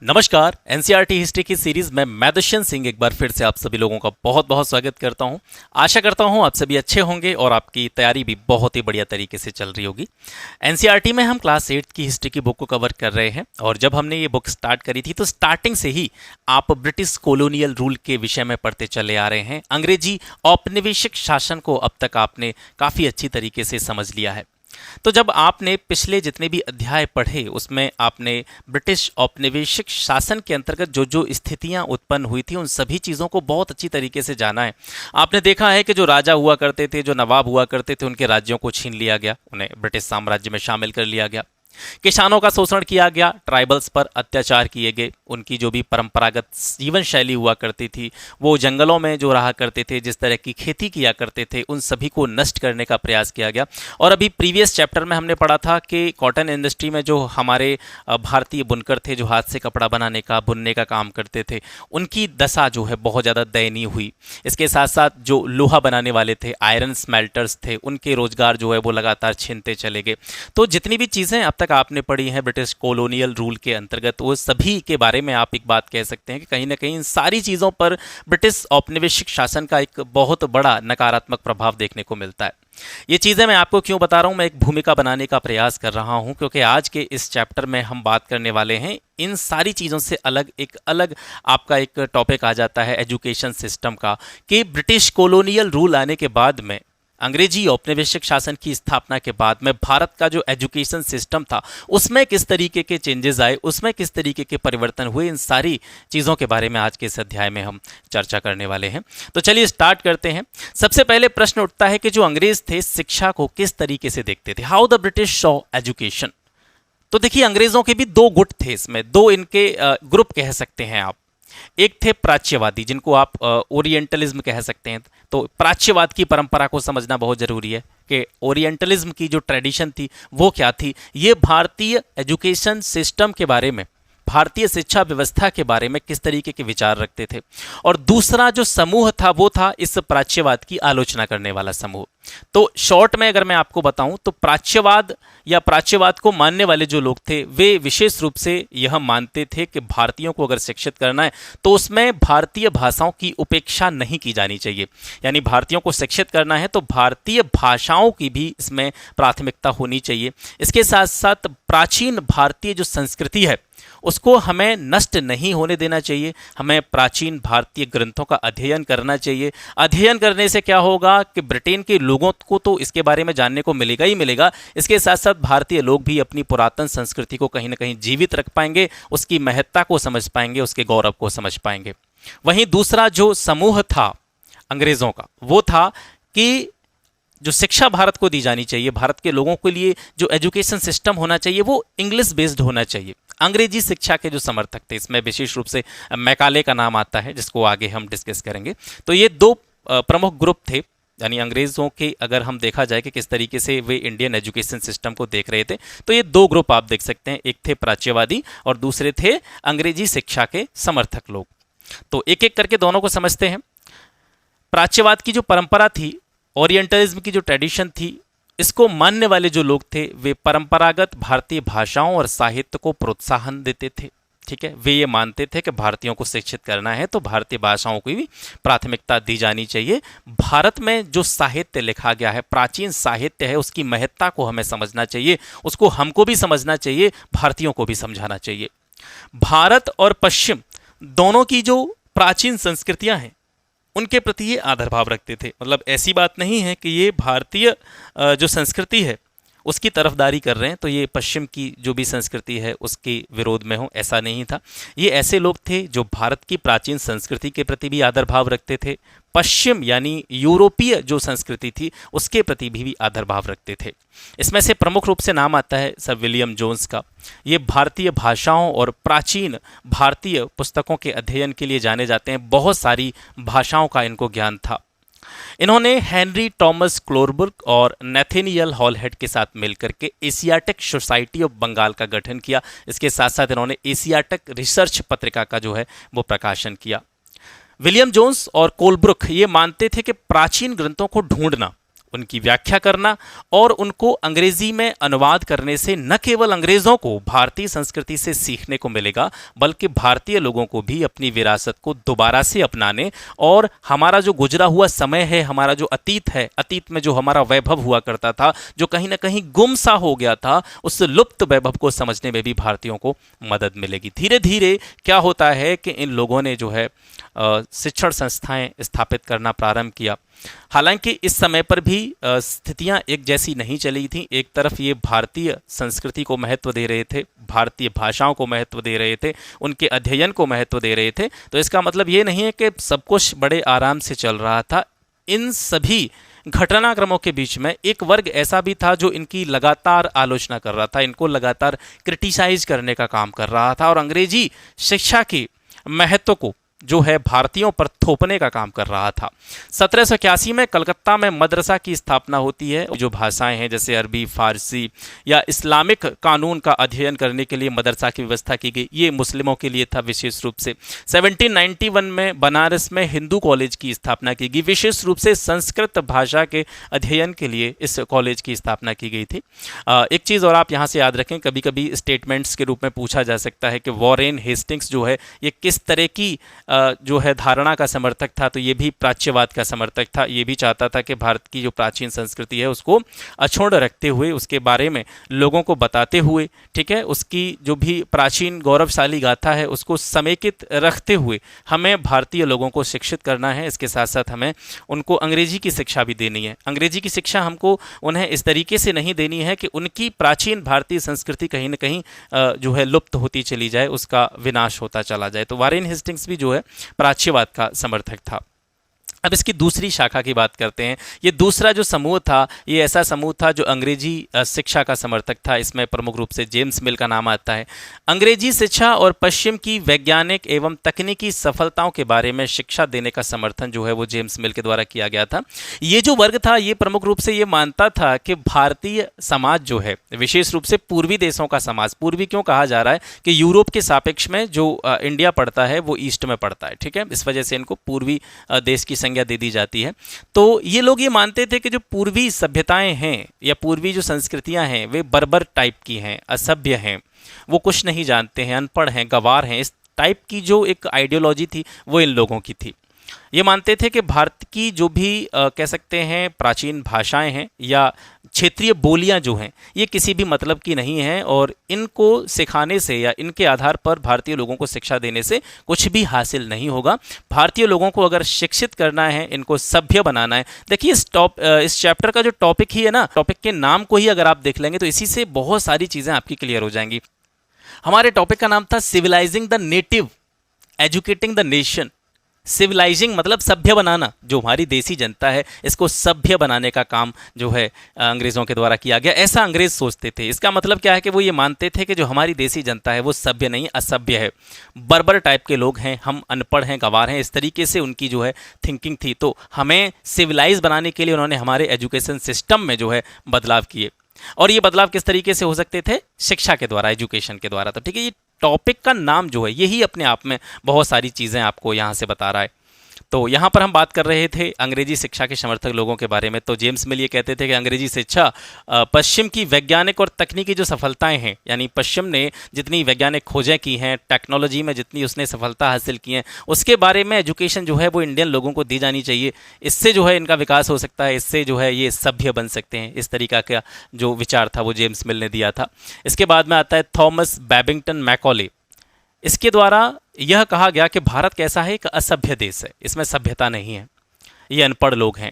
नमस्कार। NCERT history की series में मैं दुष्यंत सिंह एक बार फिर से आप सभी लोगों का बहुत बहुत स्वागत करता हूं। आशा करता हूं आप सभी अच्छे होंगे और आपकी तैयारी भी बहुत ही बढ़िया तरीके से चल रही होगी। एनसीईआरटी में हम क्लास 8 की हिस्ट्री की बुक को कवर कर रहे हैं और जब हमने ये बुक स्टार्ट करी थी तो स्टार्टिंग से ही आप ब्रिटिश कॉलोनियल रूल के विषय में पढ़ते चले आ रहे हैं। अंग्रेजी औपनिवेशिक शासन को अब तक आपने काफ़ी अच्छी तरीके से समझ लिया है। तो जब आपने पिछले जितने भी अध्याय पढ़े उसमें आपने ब्रिटिश औपनिवेशिक शासन के अंतर्गत जो जो स्थितियां उत्पन्न हुई थी उन सभी चीज़ों को बहुत अच्छी तरीके से जाना है। आपने देखा है कि जो राजा हुआ करते थे, जो नवाब हुआ करते थे, उनके राज्यों को छीन लिया गया, उन्हें ब्रिटिश साम्राज्य में शामिल कर लिया गया। किसानों का शोषण किया गया, ट्राइबल्स पर अत्याचार किए गए, उनकी जो भी परंपरागत जीवन शैली हुआ करती थी, वो जंगलों में जो रहा करते थे, जिस तरह की खेती किया करते थे, उन सभी को नष्ट करने का प्रयास किया गया। और अभी प्रीवियस चैप्टर में हमने पढ़ा था कि कॉटन इंडस्ट्री में जो हमारे भारतीय बुनकर थे, जो हाथ से कपड़ा बनाने का, बुनने का काम करते थे, उनकी दशा जो है बहुत ज़्यादा दयनीय हुई। इसके साथ साथ जो लोहा बनाने वाले थे, आयरन स्मेल्टर्स थे, उनके रोजगार जो है वो लगातार छीनते चले गए। तो जितनी भी चीज़ें अब तक आपने पढ़ी हैं ब्रिटिश कॉलोनियल रूल के अंतर्गत, वो सभी के बारे में आप एक बात कह सकते हैं कि कहीं ना कहीं इन सारी चीज़ों पर ब्रिटिश औपनिवेशिक शासन का एक बहुत बड़ा नकारात्मक प्रभाव देखने को मिलता है। ये चीज़ें मैं आपको क्यों बता रहा हूँ, मैं एक भूमिका बनाने का प्रयास कर रहा हूँ क्योंकि आज के इस चैप्टर में हम बात करने वाले हैं इन सारी चीज़ों से अलग एक अलग आपका एक टॉपिक आ जाता है एजुकेशन सिस्टम का, कि ब्रिटिश कॉलोनियल रूल आने के बाद में, अंग्रेजी औपनिवेशिक शासन की स्थापना के बाद में भारत का जो एजुकेशन सिस्टम था उसमें किस तरीके के चेंजेस आए, उसमें किस तरीके के परिवर्तन हुए, इन सारी चीज़ों के बारे में आज के इस अध्याय में हम चर्चा करने वाले हैं। तो चलिए स्टार्ट करते हैं। सबसे पहले प्रश्न उठता है कि जो अंग्रेज थे शिक्षा को किस तरीके से देखते थे, how the British saw education. तो देखिए, अंग्रेजों के भी दो गुट थे, इसमें दो इनके ग्रुप कह सकते हैं आप। एक थे प्राच्यवादी, जिनको आप ओरिएंटलिज्म कह सकते हैं। तो प्राच्यवाद की परंपरा को समझना बहुत जरूरी है कि ओरिएंटलिज्म की जो ट्रेडिशन थी वो क्या थी। ये भारतीय एजुकेशन सिस्टम के बारे में, भारतीय शिक्षा व्यवस्था के बारे में किस तरीके के विचार रखते थे। और दूसरा जो समूह था वो था इस प्राच्यवाद की आलोचना करने वाला समूह। तो शॉर्ट में अगर मैं आपको बताऊं तो प्राच्यवाद या प्राच्यवाद को मानने वाले जो लोग थे वे विशेष रूप से यह मानते थे कि भारतीयों को अगर शिक्षित करना है तो उसमें भारतीय भाषाओं की उपेक्षा नहीं की जानी चाहिए। यानी भारतीयों को शिक्षित करना है तो भारतीय भाषाओं की भी इसमें प्राथमिकता होनी चाहिए। इसके साथ साथ प्राचीन भारतीय जो संस्कृति है उसको हमें नष्ट नहीं होने देना चाहिए। हमें प्राचीन भारतीय ग्रंथों का अध्ययन करना चाहिए। अध्ययन करने से क्या होगा कि ब्रिटेन के लोगों को तो इसके बारे में जानने को मिलेगा ही मिलेगा, इसके साथ साथ भारतीय लोग भी अपनी पुरातन संस्कृति को कहीं ना कहीं जीवित रख पाएंगे, उसकी महत्ता को समझ पाएंगे, उसके गौरव को समझ पाएंगे। वहीं दूसरा जो समूह था अंग्रेजों का वो था कि जो शिक्षा भारत को दी जानी चाहिए, भारत के लोगों के लिए जो एजुकेशन सिस्टम होना चाहिए वो इंग्लिश बेस्ड होना चाहिए। अंग्रेजी शिक्षा के जो समर्थक थे, इसमें विशेष रूप से मैकाले का नाम आता है जिसको आगे हम डिस्कस करेंगे। तो ये दो प्रमुख ग्रुप थे, यानी अंग्रेजों के अगर हम देखा जाए कि किस तरीके से वे इंडियन एजुकेशन सिस्टम को देख रहे थे, तो ये दो ग्रुप आप देख सकते हैं। एक थे प्राच्यवादी और दूसरे थे अंग्रेजी शिक्षा के समर्थक लोग। तो एक एक करके दोनों को समझते हैं। प्राच्यवाद की जो परंपरा थी, ओरिएंटलिज्म की जो ट्रेडिशन थी, इसको मानने वाले जो लोग थे वे परंपरागत भारतीय भाषाओं और साहित्य को प्रोत्साहन देते थे। ठीक है, वे ये मानते थे कि भारतीयों को शिक्षित करना है तो भारतीय भाषाओं को भी प्राथमिकता दी जानी चाहिए। भारत में जो साहित्य लिखा गया है, प्राचीन साहित्य है, उसकी महत्ता को हमें समझना चाहिए, उसको हमको भी समझना चाहिए, भारतीयों को भी समझाना चाहिए। भारत और पश्चिम दोनों की जो प्राचीन संस्कृतियां हैं उनके प्रति ये आदर भाव रखते थे। मतलब ऐसी बात नहीं है कि ये भारतीय जो संस्कृति है उसकी तरफदारी कर रहे हैं तो ये पश्चिम की जो भी संस्कृति है उसके विरोध में हो, ऐसा नहीं था। ये ऐसे लोग थे जो भारत की प्राचीन संस्कृति के प्रति भी आदर भाव रखते थे, पश्चिम यानी यूरोपीय जो संस्कृति थी उसके प्रति भी आदर भाव रखते थे। इसमें से प्रमुख रूप से नाम आता है सर विलियम जोन्स का। ये भारतीय भाषाओं और प्राचीन भारतीय पुस्तकों के अध्ययन के लिए जाने जाते हैं। बहुत सारी भाषाओं का इनको ज्ञान था। इन्होंने हेनरी टॉमस क्लोरबर्ग और नेथेनियल हॉलहेड के साथ मिलकर के एशियाटिक सोसाइटी ऑफ बंगाल का गठन किया। इसके साथ साथ इन्होंने एशियाटिक रिसर्च पत्रिका का जो है वो प्रकाशन किया। विलियम जोन्स और कोलब्रुक ये मानते थे कि प्राचीन ग्रंथों को ढूंढना, उनकी व्याख्या करना और उनको अंग्रेजी में अनुवाद करने से न केवल अंग्रेजों को भारतीय संस्कृति से सीखने को मिलेगा, बल्कि भारतीय लोगों को भी अपनी विरासत को दोबारा से अपनाने और हमारा जो गुजरा हुआ समय है, हमारा जो अतीत है, अतीत में जो हमारा वैभव हुआ करता था, जो कहीं ना कहीं गुम सा हो गया था, उस लुप्त वैभव को समझने में भी भारतीयों को मदद मिलेगी। धीरे धीरे क्या होता है कि इन लोगों ने जो है शिक्षण संस्थाएं स्थापित करना प्रारंभ किया। हालांकि इस समय पर भी स्थितियां एक जैसी नहीं चली थी। एक तरफ ये भारतीय संस्कृति को महत्व दे रहे थे, भारतीय भाषाओं को महत्व दे रहे थे, उनके अध्ययन को महत्व दे रहे थे। तो इसका मतलब ये नहीं है कि सब कुछ बड़े आराम से चल रहा था। इन सभी घटनाक्रमों के बीच में एक वर्ग ऐसा भी था जो इनकी लगातार आलोचना कर रहा था, इनको लगातार क्रिटिसाइज करने का काम कर रहा था और अंग्रेजी शिक्षा के महत्व को जो है भारतीयों पर थोपने का काम कर रहा था। 1781 में कलकत्ता में मदरसा की स्थापना होती है। जो भाषाएं हैं जैसे अरबी, फारसी या इस्लामिक कानून का अध्ययन करने के लिए मदरसा की व्यवस्था की गई, ये मुस्लिमों के लिए था विशेष रूप से। 1791 में बनारस में हिंदू कॉलेज की स्थापना की गई, विशेष रूप से संस्कृत भाषा के अध्ययन के लिए इस कॉलेज की स्थापना की गई थी। एक चीज़ और आप यहाँ से याद रखें, कभी कभी स्टेटमेंट्स के रूप में पूछा जा सकता है कि वॉरेन हेस्टिंग्स जो है ये किस तरह की जो है धारणा का समर्थक था। तो ये भी प्राच्यवाद का समर्थक था। ये भी चाहता था कि भारत की जो प्राचीन संस्कृति है उसको अक्षुण्ण रखते हुए, उसके बारे में लोगों को बताते हुए, ठीक है, उसकी जो भी प्राचीन गौरवशाली गाथा है उसको समेकित रखते हुए हमें भारतीय लोगों को शिक्षित करना है। इसके साथ साथ हमें उनको अंग्रेजी की शिक्षा भी देनी है। अंग्रेजी की शिक्षा हमको उन्हें इस तरीके से नहीं देनी है कि उनकी प्राचीन भारतीय संस्कृति कहीं ना कहीं जो है लुप्त होती चली जाए, उसका विनाश होता चला जाए। तो वॉरेन हेस्टिंग्स भी जो है प्राच्यवाद का समर्थक था। अब इसकी दूसरी शाखा की बात करते हैं। ये दूसरा जो समूह था, ये ऐसा समूह था जो अंग्रेजी शिक्षा का समर्थक था। इसमें प्रमुख रूप से जेम्स मिल का नाम आता है। अंग्रेजी शिक्षा और पश्चिम की वैज्ञानिक एवं तकनीकी सफलताओं के बारे में शिक्षा देने का समर्थन जो है वो जेम्स मिल के द्वारा किया गया था। ये जो वर्ग था ये प्रमुख रूप से ये मानता था कि भारतीय समाज जो है, विशेष रूप से पूर्वी देशों का समाज, पूर्वी क्यों कहा जा रहा है कि यूरोप के सापेक्ष में जो इंडिया पड़ता है वो ईस्ट में पड़ता है, ठीक है, इस वजह से इनको पूर्वी देश की संज्ञा दे दी जाती है। तो ये लोग ये मानते थे कि जो पूर्वी सभ्यताएं हैं या पूर्वी जो संस्कृतियां हैं वे बर्बर टाइप की हैं, असभ्य हैं, वो कुछ नहीं जानते हैं, अनपढ़ हैं, गंवार हैं। इस टाइप की जो एक आइडियोलॉजी थी वो इन लोगों की थी। ये मानते थे कि भारत की जो भी कह सकते हैं प्राचीन भाषाएं हैं या क्षेत्रीय बोलियां जो हैं ये किसी भी मतलब की नहीं हैं और इनको सिखाने से या इनके आधार पर भारतीय लोगों को शिक्षा देने से कुछ भी हासिल नहीं होगा। भारतीय लोगों को अगर शिक्षित करना है, इनको सभ्य बनाना है। देखिए इस चैप्टर का जो टॉपिक ही है ना, टॉपिक के नाम को ही अगर आप देख लेंगे तो इसी से बहुत सारी चीज़ें आपकी क्लियर हो जाएंगी। हमारे टॉपिक का नाम था civilising the native, educating the nation. Civilising मतलब सभ्य बनाना, जो हमारी देसी जनता है इसको सभ्य बनाने का काम जो है अंग्रेज़ों के द्वारा किया गया, ऐसा अंग्रेज़ सोचते थे। इसका मतलब क्या है कि वो ये मानते थे कि जो हमारी देसी जनता है वो सभ्य नहीं, असभ्य है, बर्बर टाइप के लोग हैं, हम अनपढ़ हैं, गंवार हैं, इस तरीके से उनकी जो है थिंकिंग थी। तो हमें सिविलाइज बनाने के लिए उन्होंने हमारे एजुकेशन सिस्टम में जो है बदलाव किए। और ये बदलाव किस तरीके से हो सकते थे? शिक्षा के द्वारा, एजुकेशन के द्वारा। तो ठीक है, ये टॉपिक का नाम जो है यही अपने आप में बहुत सारी चीज़ें आपको यहाँ से बता रहा है। तो यहाँ पर हम बात कर रहे थे अंग्रेजी शिक्षा के समर्थक लोगों के बारे में। तो जेम्स मिल ये कहते थे कि अंग्रेजी शिक्षा पश्चिम की वैज्ञानिक और तकनीकी जो सफलताएं हैं, यानी पश्चिम ने जितनी वैज्ञानिक खोजें की हैं, टेक्नोलॉजी में जितनी उसने सफलता हासिल की है, उसके बारे में एजुकेशन जो है वो इंडियन लोगों को दी जानी चाहिए। इससे जो है इनका विकास हो सकता है, इससे जो है ये सभ्य बन सकते हैं। इस तरीका का जो विचार था वो जेम्स मिल ने दिया था। इसके बाद में आता है थॉमस बैबिंगटन मैकॉले। इसके द्वारा यह कहा गया कि भारत कैसा है, एक असभ्य देश है, इसमें सभ्यता नहीं है, ये अनपढ़ लोग हैं।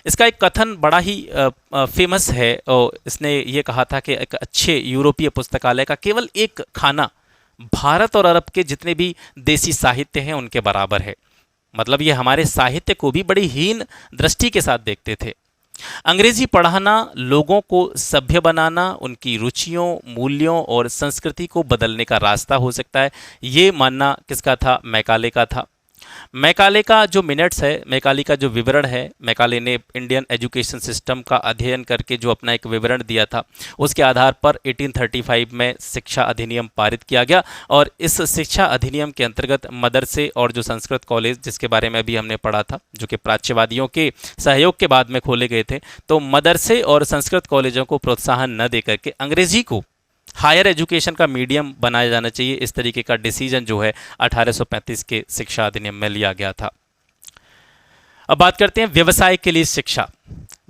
इसका एक कथन बड़ा ही फेमस है और इसने ये कहा था कि एक अच्छे यूरोपीय पुस्तकालय का केवल एक खाना भारत और अरब के जितने भी देसी साहित्य हैं उनके बराबर है। मतलब ये हमारे साहित्य को भी बड़ी हीन दृष्टि के साथ देखते थे। अंग्रेजी पढ़ाना लोगों को सभ्य बनाना, उनकी रुचियों, मूल्यों और संस्कृति को बदलने का रास्ता हो सकता है, ये मानना किसका था? मैकाले का था। मैकाले का जो मिनट्स है, मैकाले का जो विवरण है, मैकाले ने इंडियन एजुकेशन सिस्टम का अध्ययन करके जो अपना एक विवरण दिया था, उसके आधार पर 1835 में शिक्षा अधिनियम पारित किया गया। और इस शिक्षा अधिनियम के अंतर्गत मदरसे और जो संस्कृत कॉलेज, जिसके बारे में भी हमने पढ़ा था, जो कि प्राच्यवादियों के सहयोग के बाद में खोले गए थे, तो मदरसे और संस्कृत कॉलेजों को प्रोत्साहन न दे करके अंग्रेजी को हायर एजुकेशन का मीडियम बनाया जाना चाहिए, इस तरीके का डिसीजन जो है 1835 के शिक्षा अधिनियम में लिया गया था। अब बात करते हैं व्यवसाय के लिए शिक्षा।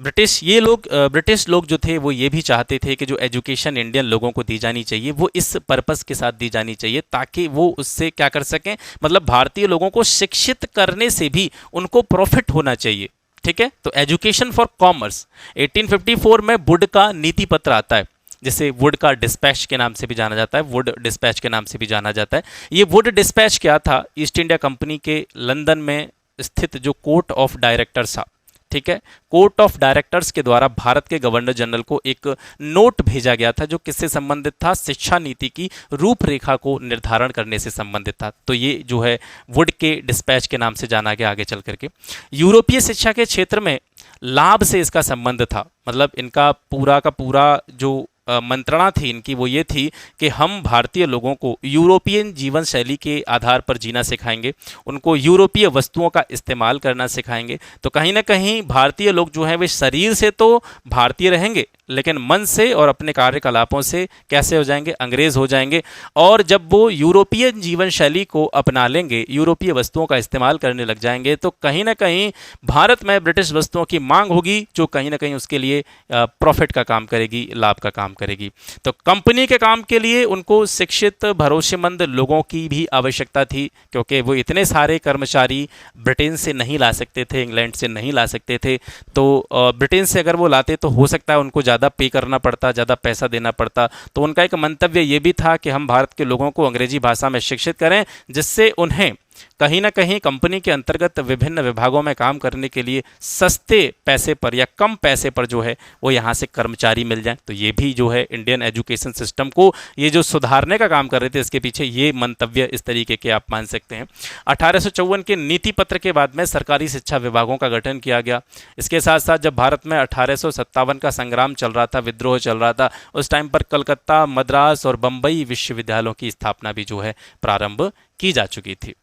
ब्रिटिश लोग जो थे वो ये भी चाहते थे कि जो एजुकेशन इंडियन लोगों को दी जानी चाहिए वो इस पर्पस के साथ दी जानी चाहिए ताकि वो उससे क्या कर सकें, मतलब भारतीय लोगों को शिक्षित करने से भी उनको प्रॉफिट होना चाहिए। ठीक है, तो एजुकेशन फॉर कॉमर्स 1854 में वुड का नीति पत्र आता है, जिसे वुड का डिस्पैच के नाम से भी जाना जाता है, वुड डिस्पैच के नाम से भी जाना जाता है। ये वुड डिस्पैच क्या था? ईस्ट इंडिया कंपनी के लंदन में स्थित जो कोर्ट ऑफ डायरेक्टर्स था, ठीक है, कोर्ट ऑफ डायरेक्टर्स के द्वारा भारत के गवर्नर जनरल को एक नोट भेजा गया था जो किससे संबंधित था? शिक्षा नीति की रूपरेखा को निर्धारण करने से संबंधित था। तो ये जो है वुड के डिस्पैच के नाम से जाना गया आगे चल करके। यूरोपीय शिक्षा के क्षेत्र में लाभ से इसका संबंध था, मतलब इनका पूरा का पूरा जो मंत्रणा थी इनकी वो ये थी कि हम भारतीय लोगों को यूरोपियन जीवन शैली के आधार पर जीना सिखाएंगे, उनको यूरोपीय वस्तुओं का इस्तेमाल करना सिखाएंगे। तो कहीं ना कहीं भारतीय लोग जो हैं वे शरीर से तो भारतीय रहेंगे लेकिन मन से और अपने कार्यकलापों से कैसे हो जाएंगे? अंग्रेज हो जाएंगे। और जब वो यूरोपियन जीवन शैली को अपना लेंगे, यूरोपीय वस्तुओं का इस्तेमाल करने लग जाएंगे, तो कहीं ना कहीं भारत में ब्रिटिश वस्तुओं की मांग होगी जो कहीं ना कहीं उसके लिए प्रॉफिट का काम करेगी, लाभ का काम करेगी। तो कंपनी के काम के लिए उनको शिक्षित भरोसेमंद लोगों की भी आवश्यकता थी, क्योंकि वो इतने सारे कर्मचारी ब्रिटेन से नहीं ला सकते थे, इंग्लैंड से नहीं ला सकते थे। तो ब्रिटेन से अगर वो लाते तो हो सकता है उनको ज़्यादा पे करना पड़ता, ज़्यादा पैसा देना पड़ता। तो उनका एक मंतव्य ये भी था कि हम भारत के लोगों को अंग्रेजी भाषा में शिक्षित करें, जिससे उन्हें कहीं ना कहीं कंपनी के अंतर्गत विभिन्न विभागों में काम करने के लिए सस्ते पैसे पर या कम पैसे पर जो है वो यहाँ से कर्मचारी मिल जाएं। तो ये भी जो है इंडियन एजुकेशन सिस्टम को ये जो सुधारने का काम कर रहे थे, इसके पीछे ये मंतव्य इस तरीके के आप मान सकते हैं। 1854 के नीति पत्र के बाद में सरकारी शिक्षा विभागों का गठन किया गया। इसके साथ साथ जब भारत में 1857 का संग्राम चल रहा था, विद्रोह चल रहा था, उस टाइम पर कलकत्ता, मद्रास और बम्बई विश्वविद्यालयों की स्थापना भी जो है प्रारंभ की जा चुकी थी।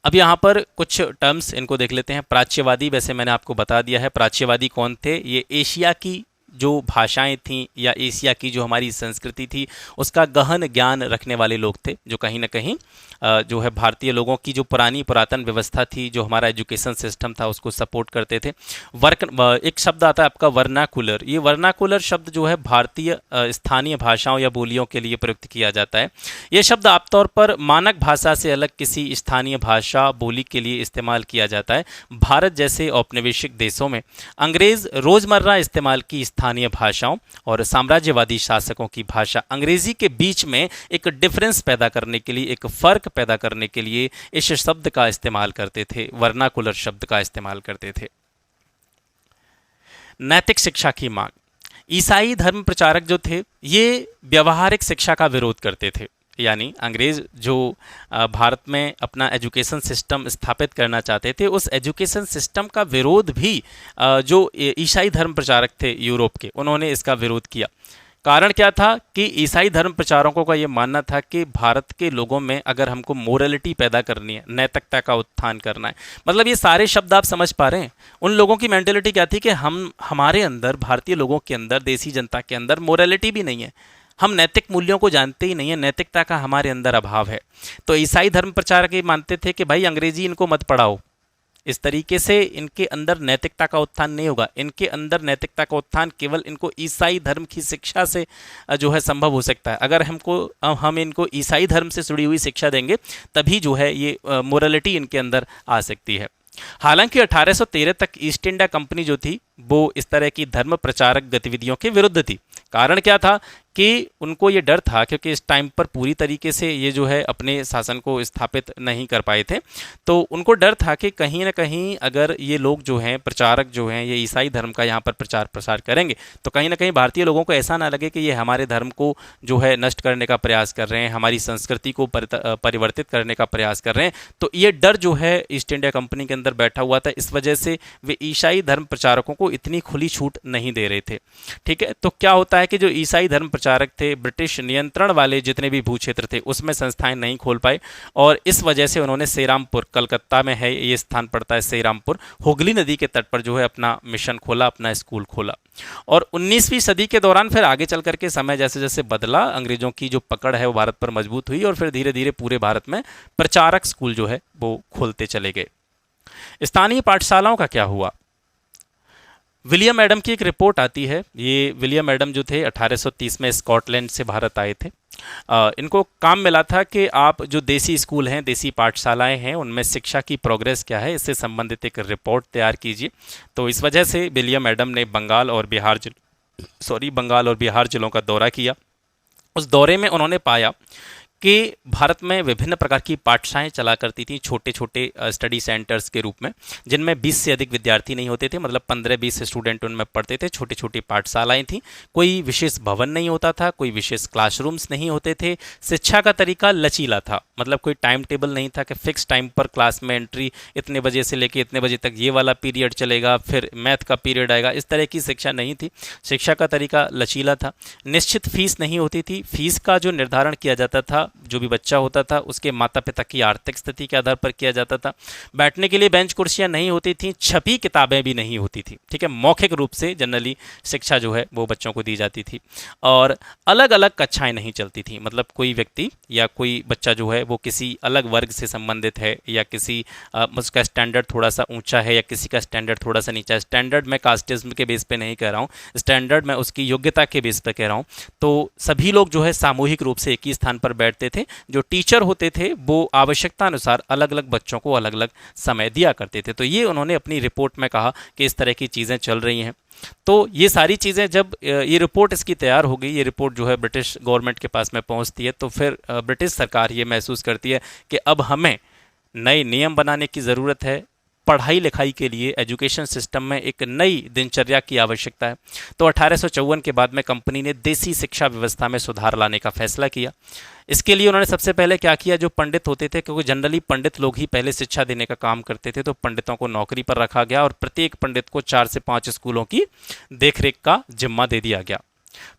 अब यहाँ पर कुछ टर्म्स इनको देख लेते हैं। प्राच्यवादी, वैसे मैंने आपको बता दिया है प्राच्यवादी कौन थे। ये एशिया की जो भाषाएं थीं या एशिया की जो हमारी संस्कृति थी उसका गहन ज्ञान रखने वाले लोग थे, जो कहीं ना कहीं जो है भारतीय लोगों की जो पुरातन व्यवस्था थी, जो हमारा एजुकेशन सिस्टम था, उसको सपोर्ट करते थे। एक शब्द आता है आपका वर्नाकुलर। ये वर्नाकुलर शब्द जो है भारतीय स्थानीय भाषाओं या बोलियों के लिए प्रयुक्त किया जाता है। ये शब्द आमतौर पर मानक भाषा से अलग किसी स्थानीय भाषा बोली के लिए इस्तेमाल किया जाता है। भारत जैसे औपनिवेशिक देशों में अंग्रेज रोजमर्रा इस्तेमाल की स्थानीय भाषाओं और साम्राज्यवादी शासकों की भाषा अंग्रेजी के बीच में एक डिफरेंस पैदा करने के लिए, एक फर्क पैदा करने के लिए इस शब्द का इस्तेमाल करते थे, वर्नाकुलर शब्द का इस्तेमाल करते थे। नैतिक शिक्षा की मांग। ईसाई धर्म प्रचारक जो थे ये व्यवहारिक शिक्षा का विरोध करते थे, यानी अंग्रेज जो भारत में अपना एजुकेशन सिस्टम स्थापित करना चाहते थे, उस एजुकेशन सिस्टम का विरोध भी जो ईसाई धर्म प्रचारक थे यूरोप के, उन्होंने इसका विरोध किया। कारण क्या था कि ईसाई धर्म प्रचारकों का ये मानना था कि भारत के लोगों में अगर हमको मोरलिटी पैदा करनी है, नैतिकता का उत्थान करना है, मतलब ये सारे शब्द आप समझ पा रहे हैं। उन लोगों की मेंटेलिटी क्या थी कि हमारे अंदर, भारतीय लोगों के अंदर, देसी जनता के अंदर मोरलिटी भी नहीं है, हम नैतिक मूल्यों को जानते ही नहीं है, नैतिकता का हमारे अंदर अभाव है। तो ईसाई धर्म प्रचारक ये मानते थे कि भाई अंग्रेजी इनको मत पढ़ाओ, इस तरीके से इनके अंदर नैतिकता का उत्थान नहीं होगा। इनके अंदर नैतिकता का उत्थान केवल इनको ईसाई धर्म की शिक्षा से जो है संभव हो सकता है। अगर हम इनको ईसाई धर्म से जुड़ी हुई शिक्षा देंगे तभी जो है ये मोरलिटी इनके अंदर आ सकती है। हालांकि 1813 तक ईस्ट इंडिया कंपनी जो थी वो इस तरह की धर्म प्रचारक गतिविधियों के विरुद्ध थी। कारण क्या था कि उनको ये डर था, क्योंकि इस टाइम पर पूरी तरीके से ये जो है अपने शासन को स्थापित नहीं कर पाए थे, तो उनको डर था कि कहीं ना कहीं अगर ये लोग जो हैं, प्रचारक जो हैं, ये ईसाई धर्म का यहाँ पर प्रचार प्रसार करेंगे तो कहीं ना कहीं भारतीय लोगों को ऐसा ना लगे कि ये हमारे धर्म को जो है नष्ट करने का प्रयास कर रहे हैं, हमारी संस्कृति को परिवर्तित करने का प्रयास कर रहे हैं। तो ये डर जो है ईस्ट इंडिया कंपनी के अंदर बैठा हुआ था, इस वजह से वे ईसाई धर्म प्रचारकों को इतनी खुली छूट नहीं दे रहे थे। ठीक है, तो क्या होता है कि जो ईसाई धर्म प्रचारक थे, ब्रिटिश नियंत्रण वाले जितने भी भूक्षेत्र थे उसमें संस्थाएं नहीं खोल पाए, और इस वजह से उन्होंने सेरामपुर, कलकत्ता में है ये स्थान पड़ता है सेरामपुर, हुगली नदी के तट पर जो है अपना मिशन खोला, अपना स्कूल खोला। और 19वीं सदी के दौरान फिर आगे चल करके समय जैसे जैसे बदला, अंग्रेजों की जो पकड़ है वो भारत पर मजबूत हुई, और फिर धीरे धीरे पूरे भारत में प्रचारक स्कूल जो है वो खोलते चले गए। स्थानीय पाठशालाओं का क्या हुआ? विलियम एडम की एक रिपोर्ट आती है। ये विलियम एडम जो थे 1830 में स्कॉटलैंड से भारत आए थे। इनको काम मिला था कि आप जो देसी स्कूल हैं, देसी पाठशालाएं हैं, उनमें शिक्षा की प्रोग्रेस क्या है, इससे संबंधित एक रिपोर्ट तैयार कीजिए। तो इस वजह से विलियम एडम ने बंगाल और बिहार जिलों का दौरा किया। उस दौरे में उन्होंने पाया कि भारत में विभिन्न प्रकार की पाठशालाएं चला करती थी, छोटे छोटे स्टडी सेंटर्स के रूप में, जिनमें 20 से अधिक विद्यार्थी नहीं होते थे, मतलब 15-20 स्टूडेंट उनमें पढ़ते थे। छोटी छोटी पाठशालाएं थीं, कोई विशेष भवन नहीं होता था, कोई विशेष क्लासरूम्स नहीं होते थे। शिक्षा का तरीका लचीला था, मतलब कोई टाइम टेबल नहीं था कि फिक्स टाइम पर क्लास में एंट्री, इतने बजे से लेकर इतने बजे तक ये वाला पीरियड चलेगा, फिर मैथ का पीरियड आएगा, इस तरह की शिक्षा नहीं थी। शिक्षा का तरीका लचीला था। निश्चित फीस नहीं होती थी। फीस का जो निर्धारण किया जाता था, जो भी बच्चा होता था उसके माता पिता की आर्थिक स्थिति के आधार पर किया जाता था। बैठने के लिए बेंच कुर्सियां नहीं होती थी, छपी किताबें भी नहीं होती थी। ठीक है, मौखिक रूप से जनरली शिक्षा जो है वो बच्चों को दी जाती थी, और अलग अलग कक्षाएं नहीं चलती थी, मतलब कोई व्यक्ति या कोई बच्चा जो है वो किसी अलग वर्ग से संबंधित है, या किसी उसका स्टैंडर्ड थोड़ा सा ऊंचा है, या किसी का स्टैंडर्ड थोड़ा सा नीचा है। स्टैंडर्ड मैं कास्टिज्म के बेस पे नहीं कह रहा हूँ, स्टैंडर्ड मैं उसकी योग्यता के बेस पे कह रहा हूँ। तो सभी लोग जो है सामूहिक रूप से एक ही स्थान पर बैठते थे। जो टीचर होते थे वो आवश्यकता अनुसार अलग अलग बच्चों को अलग अलग समय दिया करते थे। तो ये उन्होंने अपनी रिपोर्ट में कहा कि इस तरह की चीज़ें चल रही हैं। तो ये सारी चीज़ें जब ये रिपोर्ट इसकी तैयार हो गई, ये रिपोर्ट जो है ब्रिटिश गवर्नमेंट के पास में पहुंचती है, तो फिर ब्रिटिश सरकार ये महसूस करती है कि अब हमें नए नियम बनाने की ज़रूरत है। पढ़ाई लिखाई के लिए एजुकेशन सिस्टम में एक नई दिनचर्या की आवश्यकता है। तो 1854 के बाद में कंपनी ने देसी शिक्षा व्यवस्था में सुधार लाने का फैसला किया। इसके लिए उन्होंने सबसे पहले क्या किया, जो पंडित होते थे, क्योंकि जनरली पंडित लोग ही पहले शिक्षा देने का काम करते थे, तो पंडितों को नौकरी पर रखा गया, और प्रत्येक पंडित को 4 से 5 स्कूलों की देखरेख का जिम्मा दे दिया गया।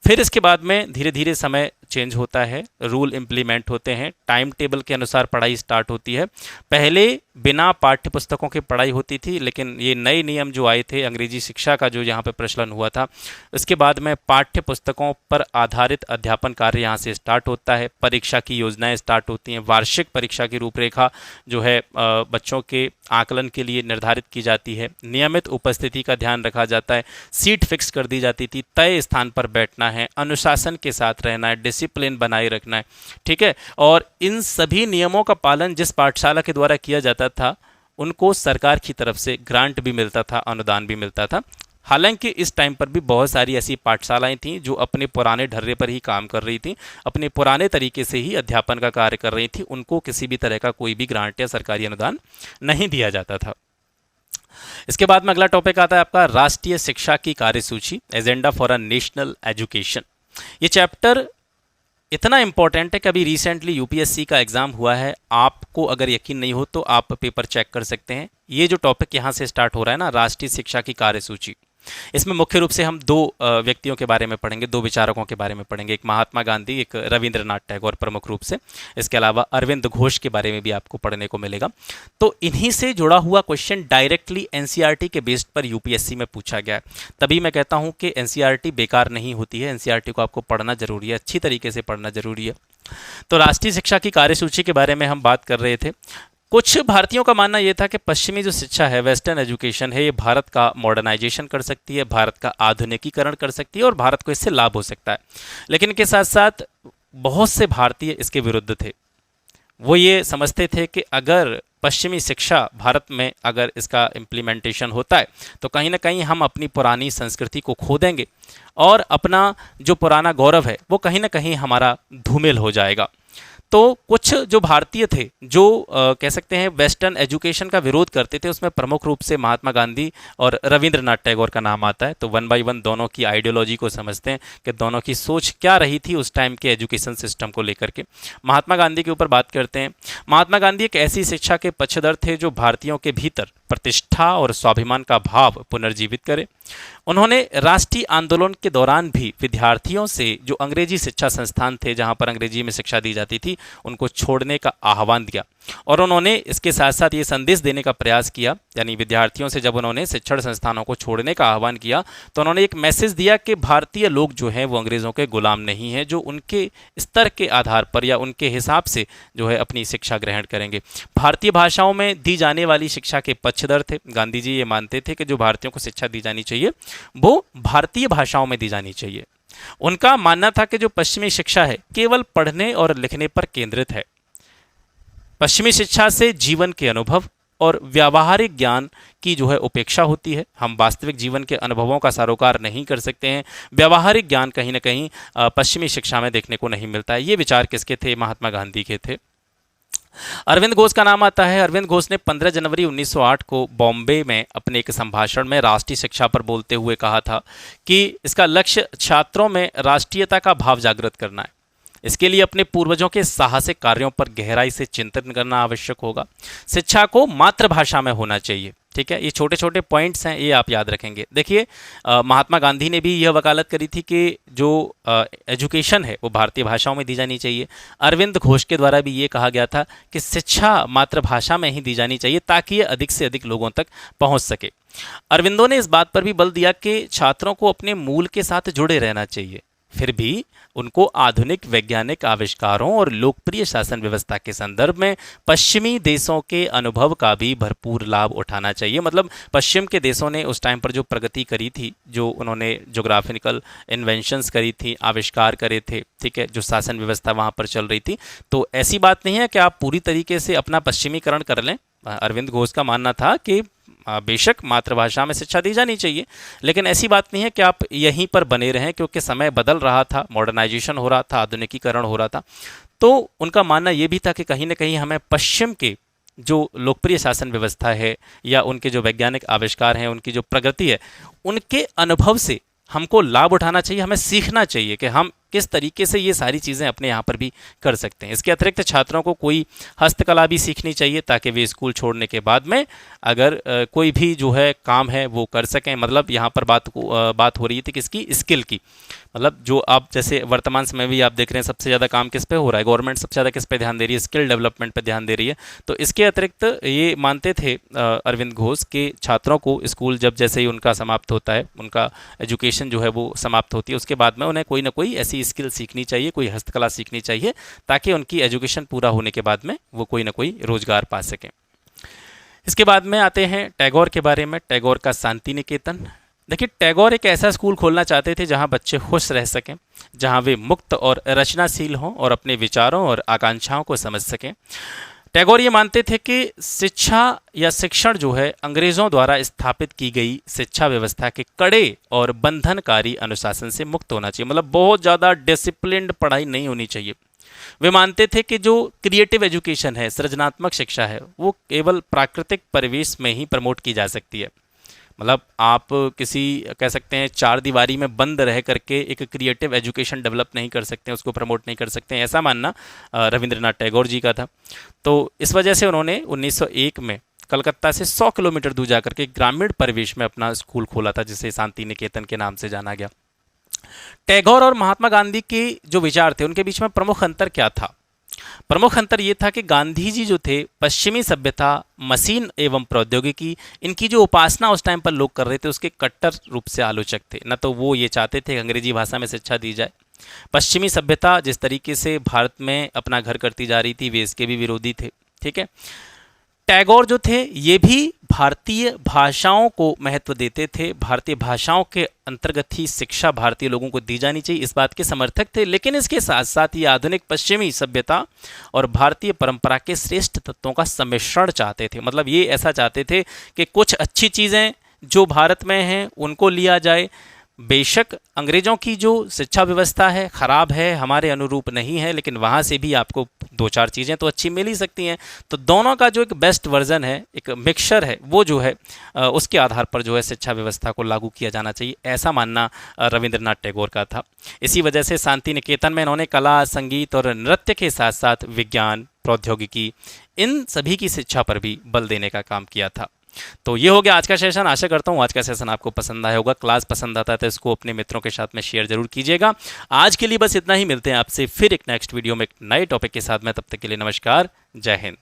फिर इसके बाद में धीरे धीरे समय चेंज होता है, रूल इम्प्लीमेंट होते हैं, टाइम टेबल के अनुसार पढ़ाई स्टार्ट होती है। पहले बिना पाठ्य पुस्तकों की पढ़ाई होती थी, लेकिन ये नए नियम जो आए थे, अंग्रेजी शिक्षा का जो यहाँ पे प्रचलन हुआ था, उसके बाद में पाठ्य पुस्तकों पर आधारित अध्यापन कार्य यहाँ से स्टार्ट होता है। परीक्षा की योजनाएं स्टार्ट होती हैं। वार्षिक परीक्षा की रूपरेखा जो है बच्चों के आकलन के लिए निर्धारित की जाती है। नियमित उपस्थिति का ध्यान रखा जाता है। सीट फिक्स कर दी जाती थी, तय स्थान पर बैठना है, अनुशासन के साथ रहना है, डिसिप्लिन बनाए रखना है। ठीक है, और इन सभी नियमों का पालन जिस पाठशाला के द्वारा किया जाता था, उनको सरकार की तरफ से ग्रांट भी मिलता था, अनुदान भी मिलता था। हालांकि इस टाइम पर भी बहुत सारी ऐसी पाठशालाएं थीं जो अपने पुराने ढर्रे पर ही काम कर रही थीं, अपने पुराने तरीके से ही अध्यापन का कार्य कर रही थी। उनको किसी भी तरह का कोई भी ग्रांट या सरकारी अनुदान नहीं दिया जाता था। इसके बाद में अगला टॉपिक आता है आपका राष्ट्रीय शिक्षा की कार्यसूची, agenda for a national education. ये चैप्टर इतना इंपॉर्टेंट है कि अभी रिसेंटली यूपीएससी का एग्जाम हुआ है। आपको अगर यकीन नहीं हो तो आप पेपर चेक कर सकते हैं। ये जो टॉपिक यहाँ से स्टार्ट हो रहा है ना, राष्ट्रीय शिक्षा की कार्यसूची, इसमें मुख्य रूप से हम दो व्यक्तियों के बारे में पढ़ेंगे, दो विचारकों के बारे में पढ़ेंगे। एक महात्मा गांधी, एक रविंद्रनाथ टैगोर प्रमुख रूप से। इसके अलावा अरविंद घोष के बारे में भी आपको पढ़ने को मिलेगा। तो इन्हीं से जुड़ा हुआ क्वेश्चन डायरेक्टली एनसीईआरटी के बेस्ड पर यूपीएससी में पूछा गया है। तभी मैं कहता हूं कि एनसीईआरटी बेकार नहीं होती है, एनसीईआरटी को आपको पढ़ना जरूरी है, अच्छी तरीके से पढ़ना जरूरी है। तो राष्ट्रीय शिक्षा की कार्यसूची के बारे में हम बात कर रहे थे। कुछ भारतीयों का मानना यह था कि पश्चिमी जो शिक्षा है, वेस्टर्न एजुकेशन है, ये भारत का मॉडर्नाइजेशन कर सकती है, भारत का आधुनिकीकरण कर सकती है और भारत को इससे लाभ हो सकता है। लेकिन के साथ साथ बहुत से भारतीय इसके विरुद्ध थे। वो ये समझते थे कि अगर पश्चिमी शिक्षा भारत में अगर इसका इम्प्लीमेंटेशन होता है तो कहीं ना कहीं हम अपनी पुरानी संस्कृति को खो देंगे और अपना जो पुराना गौरव है वो कहीं ना कहीं हमारा धूमिल हो जाएगा। तो कुछ जो भारतीय थे जो कह सकते हैं वेस्टर्न एजुकेशन का विरोध करते थे, उसमें प्रमुख रूप से महात्मा गांधी और रविंद्रनाथ टैगोर का नाम आता है। तो वन बाय वन दोनों की आइडियोलॉजी को समझते हैं कि दोनों की सोच क्या रही थी उस टाइम के एजुकेशन सिस्टम को लेकर के। महात्मा गांधी के ऊपर बात करते हैं। महात्मा गांधी एक ऐसी शिक्षा के पक्षधर थे जो भारतीयों के भीतर प्रतिष्ठा और स्वाभिमान का भाव पुनर्जीवित करे। उन्होंने राष्ट्रीय आंदोलन के दौरान भी विद्यार्थियों से जो अंग्रेजी शिक्षा संस्थान थे जहां पर अंग्रेजी में शिक्षा दी जाती थी उनको छोड़ने का आह्वान दिया और उन्होंने इसके साथ साथ ये संदेश देने का प्रयास किया, यानी विद्यार्थियों से जब उन्होंने शिक्षण संस्थानों को छोड़ने का आह्वान किया तो उन्होंने एक मैसेज दिया कि भारतीय लोग जो हैं वो अंग्रेज़ों के गुलाम नहीं हैं, जो उनके स्तर के आधार पर या उनके हिसाब से जो है अपनी शिक्षा ग्रहण करेंगे। भारतीय भाषाओं में दी जाने वाली शिक्षा के पक्षधर थे। गांधी जी ये मानते थे कि जो भारतीयों को शिक्षा दी जानी चाहिए वो भारतीय भाषाओं में दी जानी चाहिए। उनका मानना था कि जो पश्चिमी शिक्षा है केवल पढ़ने और लिखने पर केंद्रित है। पश्चिमी शिक्षा से जीवन के अनुभव और व्यावहारिक ज्ञान की जो है उपेक्षा होती है। हम वास्तविक जीवन के अनुभवों का सरोकार नहीं कर सकते हैं। व्यावहारिक ज्ञान कहीं ना कहीं पश्चिमी शिक्षा में देखने को नहीं मिलता है। ये विचार किसके थे? महात्मा गांधी के थे। अरविंद घोष का नाम आता है। अरविंद घोष ने 15 जनवरी 1908 को बॉम्बे में अपने एक संभाषण में राष्ट्रीय शिक्षा पर बोलते हुए कहा था कि इसका लक्ष्य छात्रों में राष्ट्रीयता का भाव जागृत करना है। इसके लिए अपने पूर्वजों के साहसिक कार्यों पर गहराई से चिंतन करना आवश्यक होगा। शिक्षा को मातृभाषा में होना चाहिए। ठीक है, ये छोटे छोटे पॉइंट्स हैं, ये आप याद रखेंगे। देखिए महात्मा गांधी ने भी यह वकालत करी थी कि जो एजुकेशन है वो भारतीय भाषाओं में दी जानी चाहिए। अरविंद घोष के द्वारा भी ये कहा गया था कि शिक्षा मातृभाषा में ही दी जानी चाहिए ताकि ये अधिक से अधिक लोगों तक पहुंच सके। अरविंदों ने इस बात पर भी बल दिया कि छात्रों को अपने मूल के साथ जुड़े रहना चाहिए, फिर भी उनको आधुनिक वैज्ञानिक आविष्कारों और लोकप्रिय शासन व्यवस्था के संदर्भ में पश्चिमी देशों के अनुभव का भी भरपूर लाभ उठाना चाहिए। मतलब पश्चिम के देशों ने उस टाइम पर जो प्रगति करी थी, जो उन्होंने जोग्राफिकल इन्वेंशंस करी थी, आविष्कार करे थे, ठीक है, जो शासन व्यवस्था वहाँ पर चल रही थी, तो ऐसी बात नहीं है कि आप पूरी तरीके से अपना पश्चिमीकरण कर लें। अरविंद घोष का मानना था कि बेशक मातृभाषा में शिक्षा दी जानी चाहिए, लेकिन ऐसी बात नहीं है कि आप यहीं पर बने रहें, क्योंकि समय बदल रहा था, मॉडर्नाइजेशन हो रहा था, आधुनिकीकरण हो रहा था। तो उनका मानना ये भी था कि कहीं ना कहीं हमें पश्चिम के जो लोकप्रिय शासन व्यवस्था है या उनके जो वैज्ञानिक आविष्कार हैं, उनकी जो प्रगति है, उनके अनुभव से हमको लाभ उठाना चाहिए, हमें सीखना चाहिए कि हम किस तरीके से ये सारी चीज़ें अपने यहाँ पर भी कर सकते हैं। इसके अतिरिक्त छात्रों को कोई हस्तकला भी सीखनी चाहिए ताकि वे स्कूल छोड़ने के बाद में अगर कोई भी जो है काम है वो कर सकें। मतलब यहाँ पर बात हो रही थी किसकी? स्किल की। मतलब जो आप जैसे वर्तमान समय भी आप देख रहे हैं सबसे ज़्यादा काम किस पे हो रहा है? गवर्नमेंट सबसे ज़्यादा किस पे ध्यान दे रही है? स्किल डेवलपमेंट पे ध्यान दे रही है। तो इसके अतिरिक्त ये मानते थे अरविंद घोष के छात्रों को स्कूल जब जैसे ही उनका समाप्त होता है, उनका एजुकेशन जो है वो समाप्त होती है, उसके बाद में उन्हें कोई ना कोई ऐसी स्किल सीखनी चाहिए, कोई हस्तकला सीखनी चाहिए ताकि उनकी एजुकेशन पूरा होने के बाद में वो कोई ना कोई रोजगार पा सकें। इसके बाद में आते हैं टैगोर के बारे में। टैगोर का शांति निकेतन। देखिए, टैगोर एक ऐसा स्कूल खोलना चाहते थे जहां बच्चे खुश रह सकें, जहां वे मुक्त और रचनाशील हों और अपने विचारों और आकांक्षाओं को समझ सकें। टैगोर ये मानते थे कि शिक्षा या शिक्षण जो है अंग्रेज़ों द्वारा स्थापित की गई शिक्षा व्यवस्था के कड़े और बंधनकारी अनुशासन से मुक्त होना चाहिए। मतलब बहुत ज़्यादा डिसिप्लिन्ड पढ़ाई नहीं होनी चाहिए। वे मानते थे कि जो क्रिएटिव एजुकेशन है, सृजनात्मक शिक्षा है, वो केवल प्राकृतिक परिवेश में ही प्रमोट की जा सकती है। मतलब आप किसी कह सकते हैं चार दीवारी में बंद रह करके एक क्रिएटिव एजुकेशन डेवलप नहीं कर सकते, उसको प्रमोट नहीं कर सकते, ऐसा मानना रविंद्रनाथ टैगोर जी का था। तो इस वजह से उन्होंने 1901 में कलकत्ता से 100 किलोमीटर दूर जाकर के ग्रामीण परिवेश में अपना स्कूल खोला था, जिसे शांति निकेतन के नाम से जाना गया। टैगोर और महात्मा गांधी के जो विचार थे उनके बीच में प्रमुख अंतर क्या था? प्रमुख अंतर ये था कि गांधी जी जो थे पश्चिमी सभ्यता, मशीन एवं प्रौद्योगिकी, इनकी जो उपासना उस टाइम पर लोग कर रहे थे उसके कट्टर रूप से आलोचक थे। न तो वो ये चाहते थे कि अंग्रेजी भाषा में शिक्षा दी जाए। पश्चिमी सभ्यता जिस तरीके से भारत में अपना घर करती जा रही थी, वे इसके भी विरोधी थे। ठीक है, टैगोर जो थे ये भी भारतीय भाषाओं को महत्व देते थे, भारतीय भाषाओं के अंतर्गत ही शिक्षा भारतीय लोगों को दी जानी चाहिए, इस बात के समर्थक थे। लेकिन इसके साथ साथ ये आधुनिक पश्चिमी सभ्यता और भारतीय परंपरा के श्रेष्ठ तत्वों का सम्मिश्रण चाहते थे। मतलब ये ऐसा चाहते थे कि कुछ अच्छी चीज़ें जो भारत में हैं उनको लिया जाए। बेशक अंग्रेज़ों की जो शिक्षा व्यवस्था है ख़राब है, हमारे अनुरूप नहीं है, लेकिन वहाँ से भी आपको दो चार चीज़ें तो अच्छी मिल ही सकती हैं। तो दोनों का जो एक बेस्ट वर्जन है, एक मिक्सचर है, वो जो है उसके आधार पर जो है शिक्षा व्यवस्था को लागू किया जाना चाहिए, ऐसा मानना रविंद्रनाथ टैगोर का था। इसी वजह से शांति निकेतन में इन्होंने कला, संगीत और नृत्य के साथ साथ विज्ञान, प्रौद्योगिकी, इन सभी की शिक्षा पर भी बल देने का काम किया था। तो ये हो गया आज का सेशन। आशा करता हूँ आज का सेशन आपको पसंद आया होगा। क्लास पसंद आता है तो इसको अपने मित्रों के साथ में शेयर जरूर कीजिएगा। आज के लिए बस इतना ही, मिलते हैं आपसे फिर एक नेक्स्ट वीडियो में एक नए टॉपिक के साथ में। तब तक के लिए नमस्कार, जय हिंद।